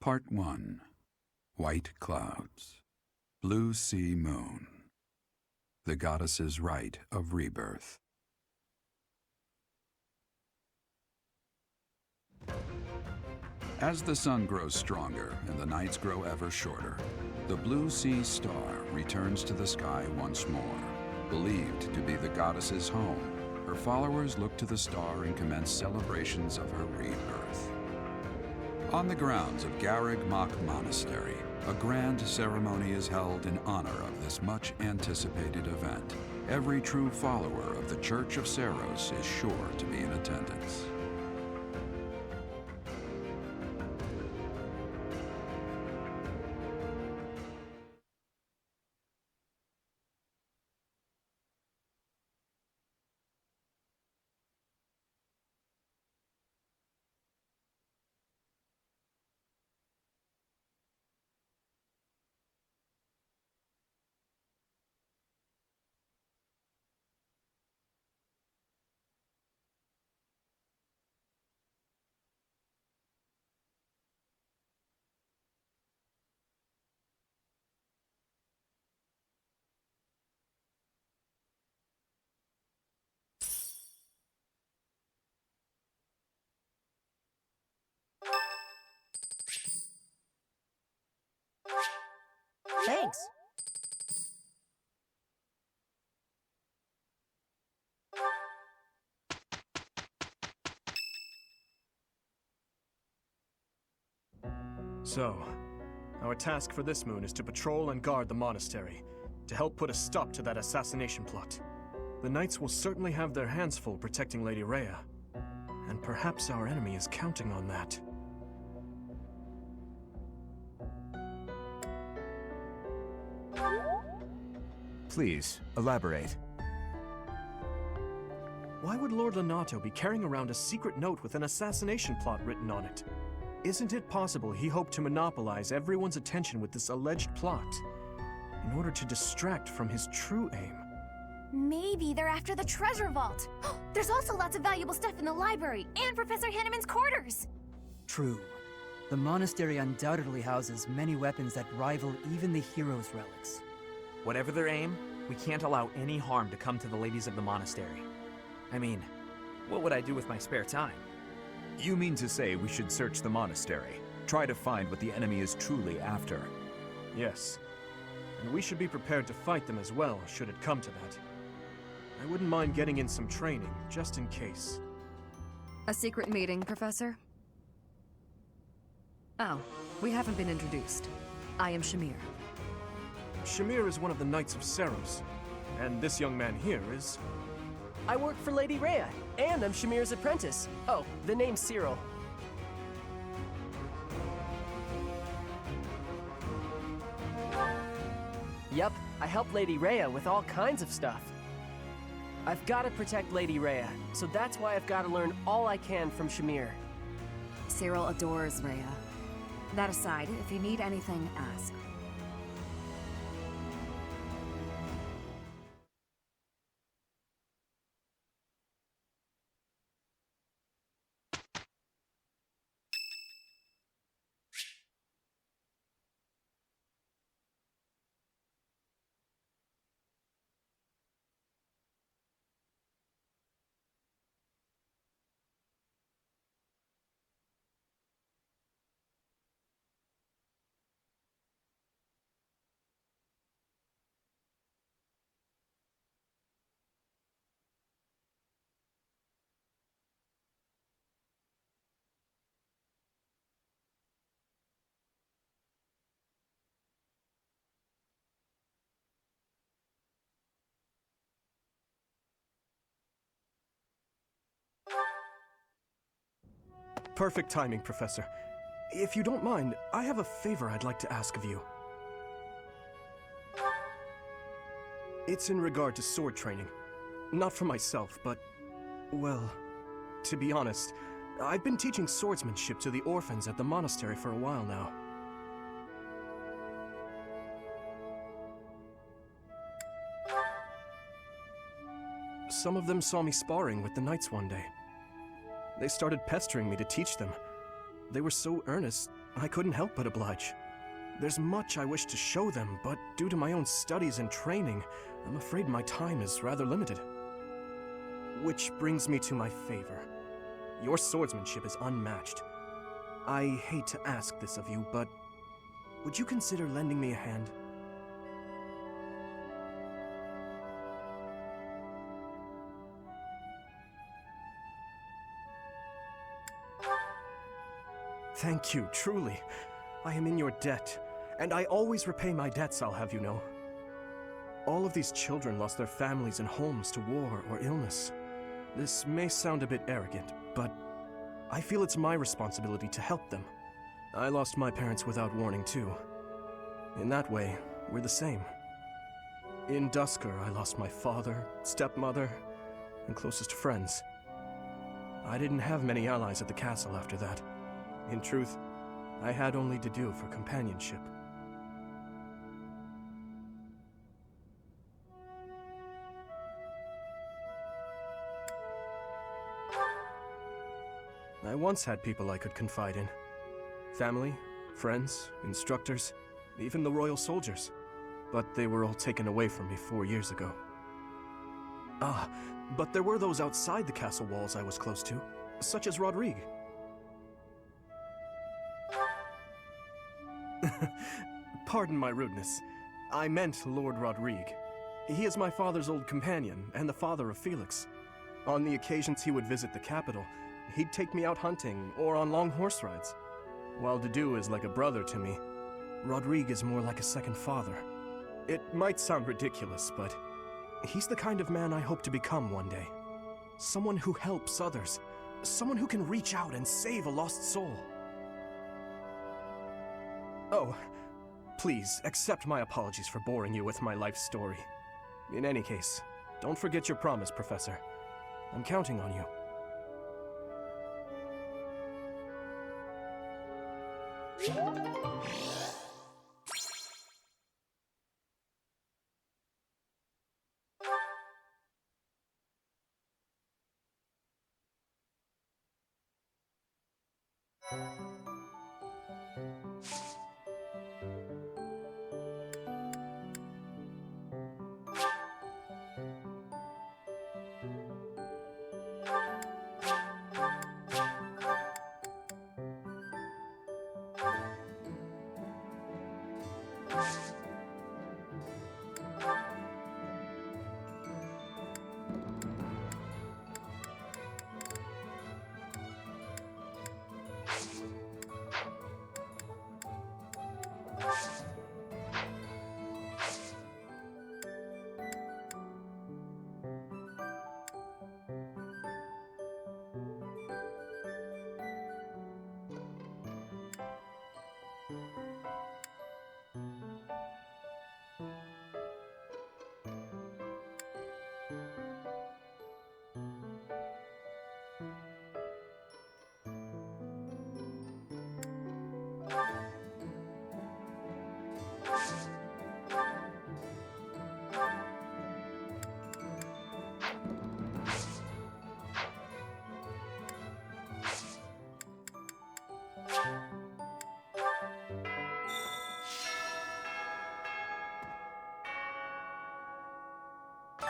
Part 1. White Clouds. Blue Sea Moon. The Goddess's Rite of Rebirth. As the sun grows stronger and the nights grow ever shorter, the Blue Sea Star returns to the sky once more. Believed to be the goddess's home, her followers look to the star and commence celebrations of her rebirth. On the grounds of Garreg Mach Monastery, a grand ceremony is held in honor of this much-anticipated event. Every true follower of the Church of Ceros is sure to be in attendance. Thanks. So, our task for this moon is to patrol and guard the monastery, to help put a stop to that assassination plot. The knights will certainly have their hands full protecting Lady Rhea, and perhaps our enemy is counting on that. Please, elaborate. Why would Lord Lenato be carrying around a secret note with an assassination plot written on it? Isn't it possible he hoped to monopolize everyone's attention with this alleged plot in order to distract from his true aim? Maybe they're after the treasure vault. There's also lots of valuable stuff in the library and Professor Hanneman's quarters. True. The monastery undoubtedly houses many weapons that rival even the hero's relics. Whatever their aim, we can't allow any harm to come to the ladies of the monastery. I mean, what would I do with my spare time? You mean to say we should search the monastery, try to find what the enemy is truly after? Yes. And we should be prepared to fight them as well, should it come to that. I wouldn't mind getting in some training, just in case. A secret meeting, Professor? Oh, we haven't been introduced. I am Shamir. Shamir is one of the Knights of Ceros, and this young man here is... I work for Lady Rhea, and I'm Shamir's apprentice. Oh, the name's Cyril. Yep, I help Lady Rhea with all kinds of stuff. I've got to protect Lady Rhea, so that's why I've got to learn all I can from Shamir. Cyril adores Rhea. That aside, if you need anything, ask. Perfect timing, Professor. If you don't mind, I have a favor I'd like to ask of you. It's in regard to sword training. Not for myself, but... well, to be honest, I've been teaching swordsmanship to the orphans at the monastery for a while now. Some of them saw me sparring with the knights one day. They started pestering me to teach them. They were so earnest, I couldn't help but oblige. There's much I wish to show them, but due to my own studies and training, I'm afraid my time is rather limited. Which brings me to my favor. Your swordsmanship is unmatched. I hate to ask this of you, but would you consider lending me a hand? Thank you, truly. I am in your debt, and I always repay my debts, I'll have you know. All of these children lost their families and homes to war or illness. This may sound a bit arrogant, but I feel it's my responsibility to help them. I lost my parents without warning, too. In that way, we're the same. In Dusker, I lost my father, stepmother, and closest friends. I didn't have many allies at the castle after that. In truth, I had only to do for companionship. I once had people I could confide in. Family, friends, instructors, even the royal soldiers. But they were all taken away from me 4 years ago. Ah, but there were those outside the castle walls I was close to, such as Rodrigue. Pardon my rudeness. I meant Lord Rodrigue. He is my father's old companion, and the father of Felix. On the occasions he would visit the capital, he'd take me out hunting or on long horse rides. While Dedu is like a brother to me, Rodrigue is more like a second father. It might sound ridiculous, but he's the kind of man I hope to become one day. Someone who helps others. Someone who can reach out and save a lost soul. Oh, please, accept my apologies for boring you with my life story. In any case, don't forget your promise, Professor. I'm counting on you.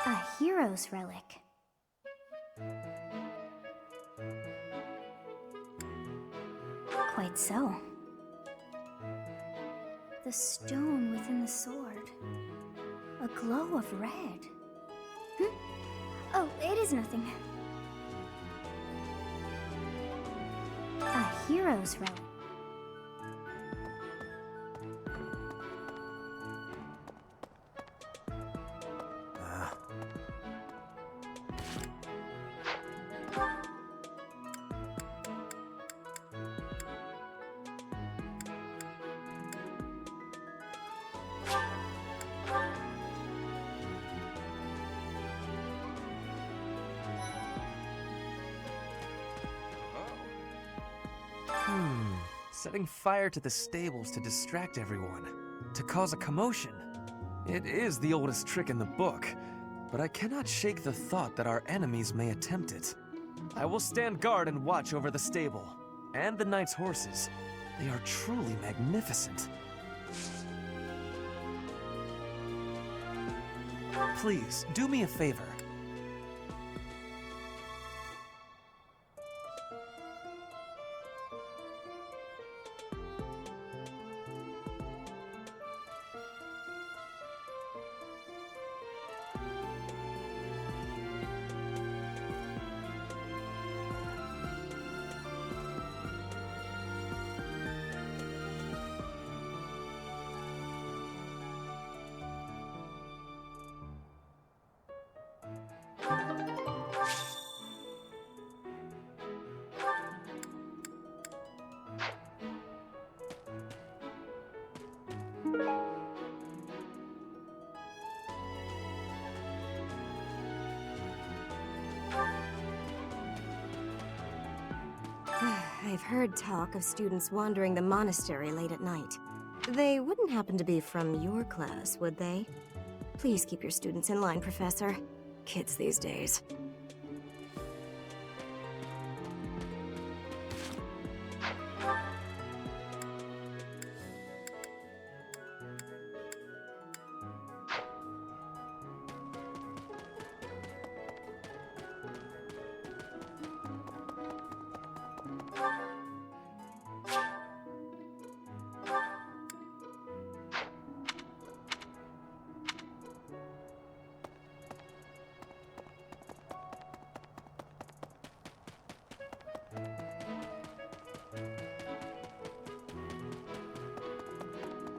A hero's relic. Quite so. The stone within the sword. A glow of red. Oh, it is nothing. A hero's relic. Setting fire to the stables to distract everyone, to cause a commotion. It is the oldest trick in the book, but I cannot shake the thought that our enemies may attempt it. I will stand guard and watch over the stable, and the knight's horses. They are truly magnificent. Please, do me a favor. I've heard talk of students wandering the monastery late at night. They wouldn't happen to be from your class, would they? Please keep your students in line, Professor. Kids these days.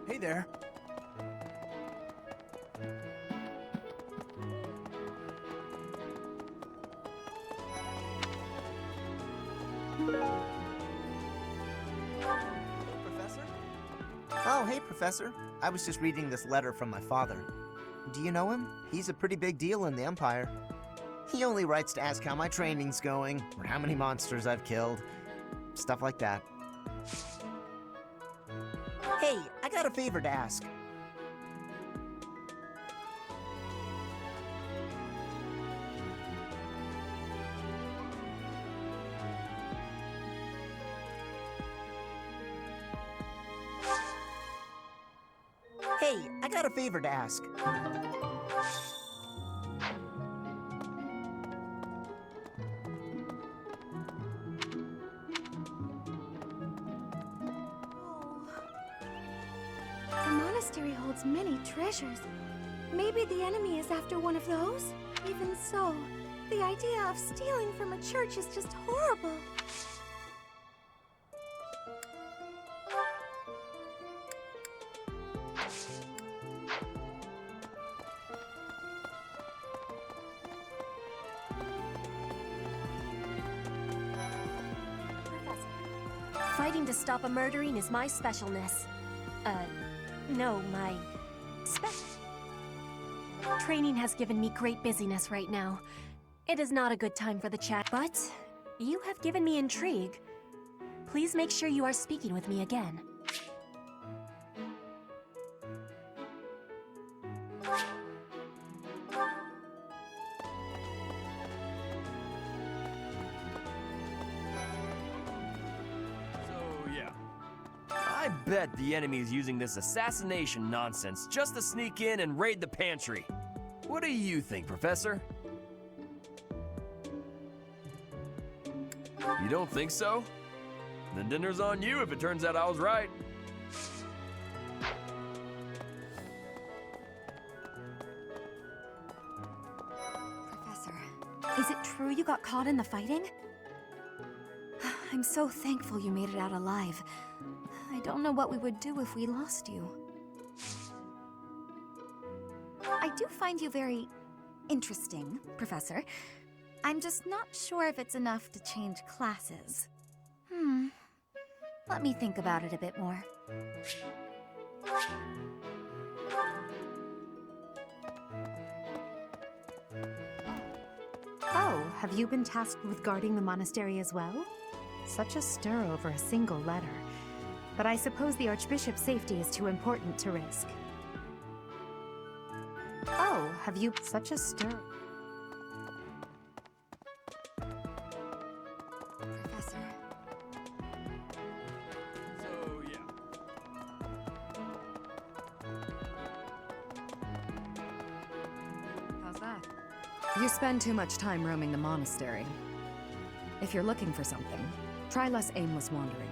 Hey there. Professor? Oh, hey, Professor. I was just reading this letter from my father. Do you know him? He's a pretty big deal in the Empire. He only writes to ask how my training's going, or how many monsters I've killed. Stuff like that. Hey, I got a favor to ask. Hey, I got a favor to ask. The monastery holds many treasures. Maybe the enemy is after one of those? Even so, the idea of stealing from a church is just horrible. Fighting to stop a murdering is my specialness. No, my training has given me great busyness right now. It is not a good time for the chat, but you have given me intrigue. Please make sure you are speaking with me again. I bet the enemy is using this assassination nonsense just to sneak in and raid the pantry. What do you think, Professor? You don't think so? Then dinner's on you if it turns out I was right. Professor, is it true you got caught in the fighting? I'm so thankful you made it out alive. I don't know what we would do if we lost you. I do find you very interesting, Professor. I'm just not sure if it's enough to change classes. Let me think about it a bit more. Oh, have you been tasked with guarding the monastery as well? Such a stir over a single letter. But I suppose the Archbishop's safety is too important to risk. Oh, have you... Such a stir... Professor. So, How's that? You spend too much time roaming the monastery. If you're looking for something, try less aimless wandering.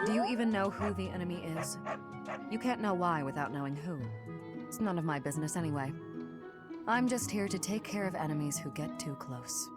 Do you even know who the enemy is? You can't know why without knowing who. It's none of my business anyway. I'm just here to take care of enemies who get too close.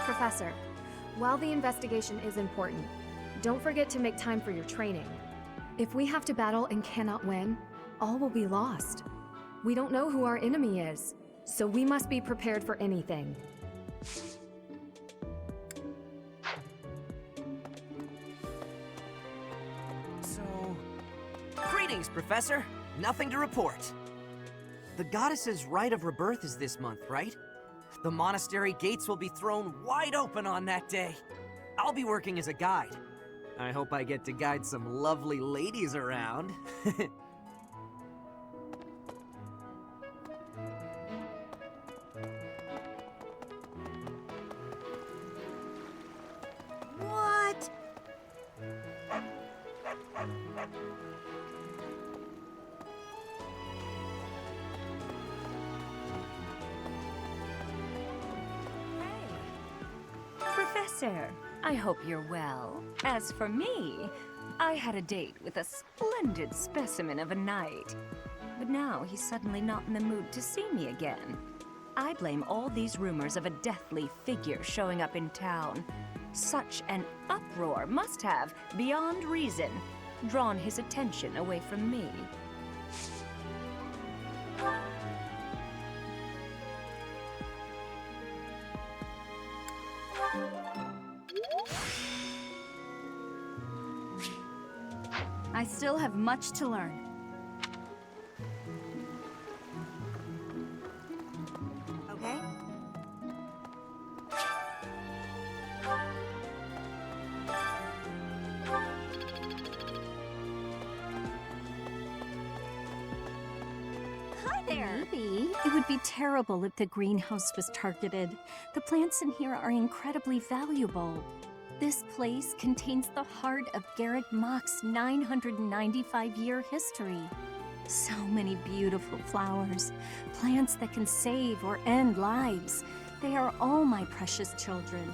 Professor, while the investigation is important, don't forget to make time for your training. If we have to battle and cannot win, all will be lost. We don't know who our enemy is, so we must be prepared for anything. Greetings, Professor. Nothing to report. The goddess's rite of rebirth is this month, right? The monastery gates will be thrown wide open on that day. I'll be working as a guide. I hope I get to guide some lovely ladies around. What? Professor, I hope you're well. As for me, I had a date with a splendid specimen of a knight. But now he's suddenly not in the mood to see me again. I blame all these rumors of a deathly figure showing up in town. Such an uproar must have, beyond reason, drawn his attention away from me. I still have much to learn. Okay. Hi there! Maybe it would be terrible if the greenhouse was targeted. The plants in here are incredibly valuable. This place contains the heart of Garrett Mock's 995-year history. So many beautiful flowers, plants that can save or end lives. They are all my precious children.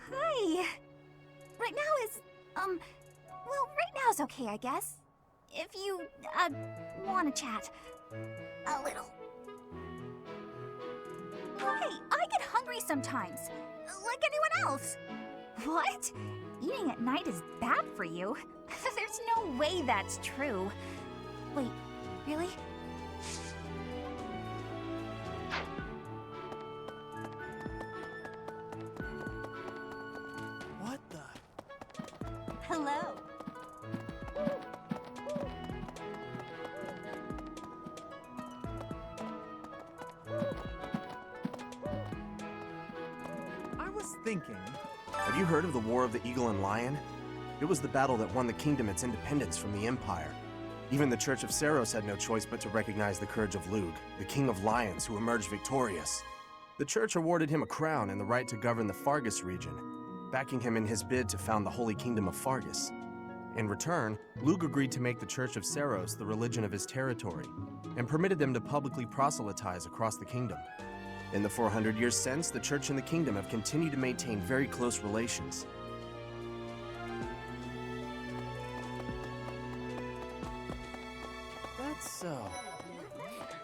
Hi. Right now is, well, right now's okay, I guess. If you, want to chat. A little. Hey, I get hungry sometimes. Like anyone else. What? Eating at night is bad for you. There's There's no way that's true. Wait, really? What the? Hello. I was thinking... Have you heard of the War of the Eagle and Lion? It was the battle that won the kingdom its independence from the Empire. Even the Church of Ceros had no choice but to recognize the courage of Lug, the King of Lions who emerged victorious. The Church awarded him a crown and the right to govern the Fargus region, backing him in his bid to found the Holy Kingdom of Fargus. In return, Lug agreed to make the Church of Ceros the religion of his territory, and permitted them to publicly proselytize across the kingdom. In the 400 years since, the Church and the Kingdom have continued to maintain very close relations. That's so.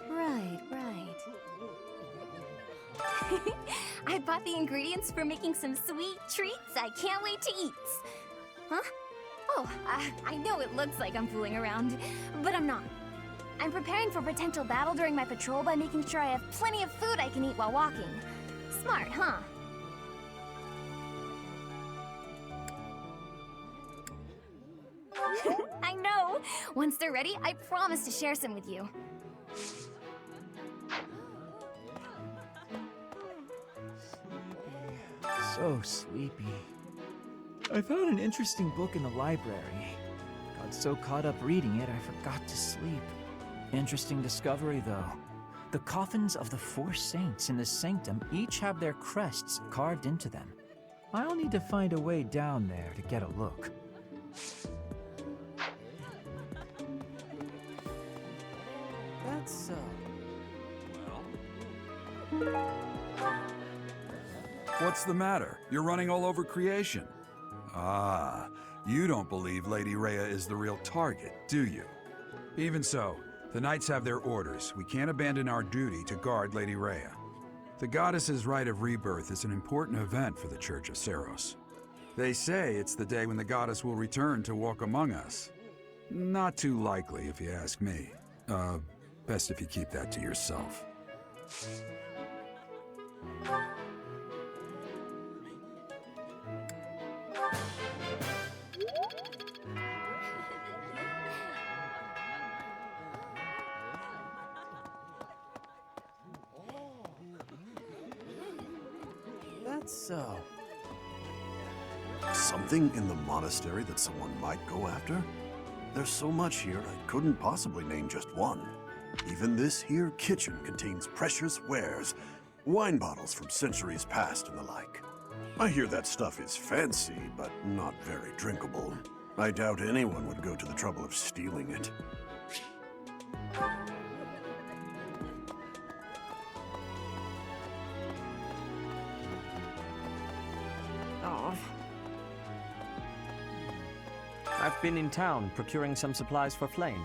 Right. I bought the ingredients for making some sweet treats I can't wait to eat. Huh? Oh, I know it looks like I'm fooling around, but I'm not. I'm preparing for potential battle during my patrol by making sure I have plenty of food I can eat while walking. Smart, huh? I know! Once they're ready, I promise to share some with you. So sleepy. I found an interesting book in the library. Got so caught up reading it, I forgot to sleep. Interesting discovery, though. The coffins of the 4 saints in the sanctum each have their crests carved into them. I'll need to find a way down there to get a look. That's What's the matter? You're running all over creation. Ah, you don't believe Lady Rhea is the real target, do you? Even so, the Knights have their orders. We can't abandon our duty to guard Lady Rhea. The Goddess's Rite of Rebirth is an important event for the Church of Ceros. They say it's the day when the Goddess will return to walk among us. Not too likely, if you ask me. Best if you keep that to yourself. so. Something in the monastery that someone might go after? There's so much here, I couldn't possibly name just one. Even this here kitchen contains precious wares, wine bottles from centuries past and the like. I hear that stuff is fancy, but not very drinkable. I doubt anyone would go to the trouble of stealing it. Oh. I've been in town procuring some supplies for Flame.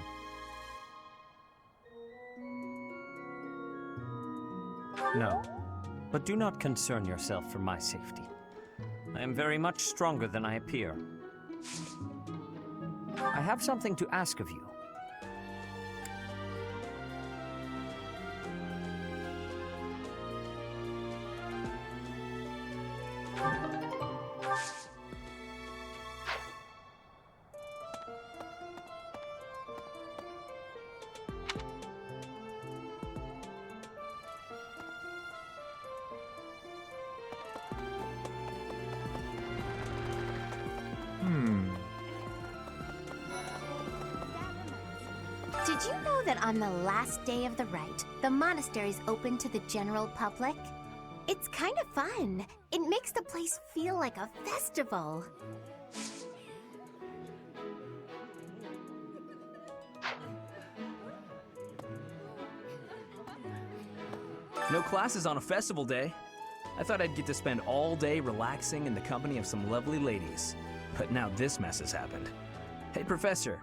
No, but do not concern yourself for my safety. I am very much stronger than I appear. I have something to ask of you. Did you know that on the last day of the rite, the monastery's open to the general public? It's kind of fun. It makes the place feel like a festival. No classes on a festival day. I thought I'd get to spend all day relaxing in the company of some lovely ladies. But now this mess has happened. Hey, Professor.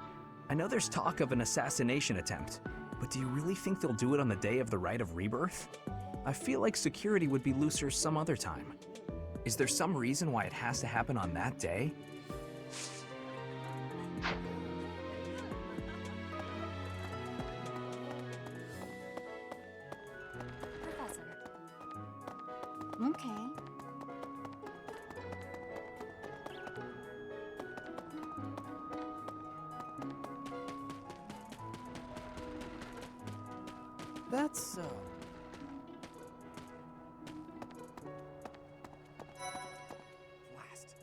I know there's talk of an assassination attempt, but do you really think they'll do it on the day of the Rite of Rebirth? I feel like security would be looser some other time. Is there some reason why it has to happen on that day? Okay. That's so. Blast.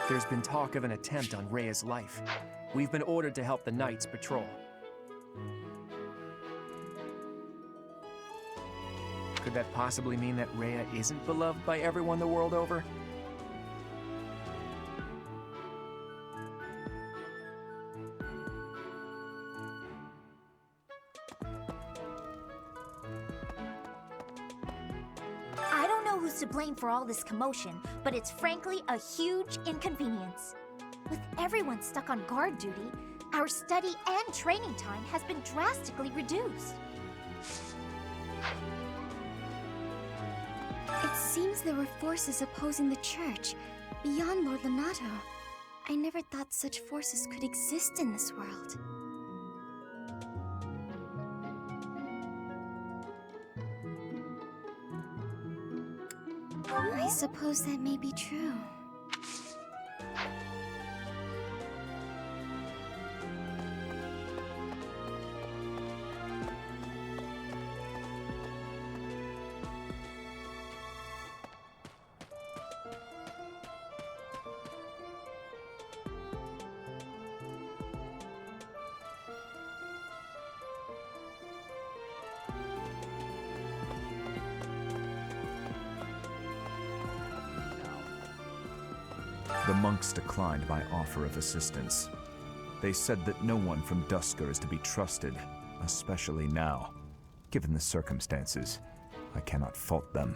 There's been talk of an attempt on Rhea's life. We've been ordered to help the Knights patrol. Could that possibly mean that Rhea isn't beloved by everyone the world over? I don't know who's to blame for all this commotion, but it's frankly a huge inconvenience. With everyone stuck on guard duty, our study and training time has been drastically reduced. It seems there were forces opposing the church, beyond Lord Lonato. I never thought such forces could exist in this world. I suppose that may be true. The monks declined my offer of assistance. They said that no one from Dusker is to be trusted, especially now. Given the circumstances, I cannot fault them.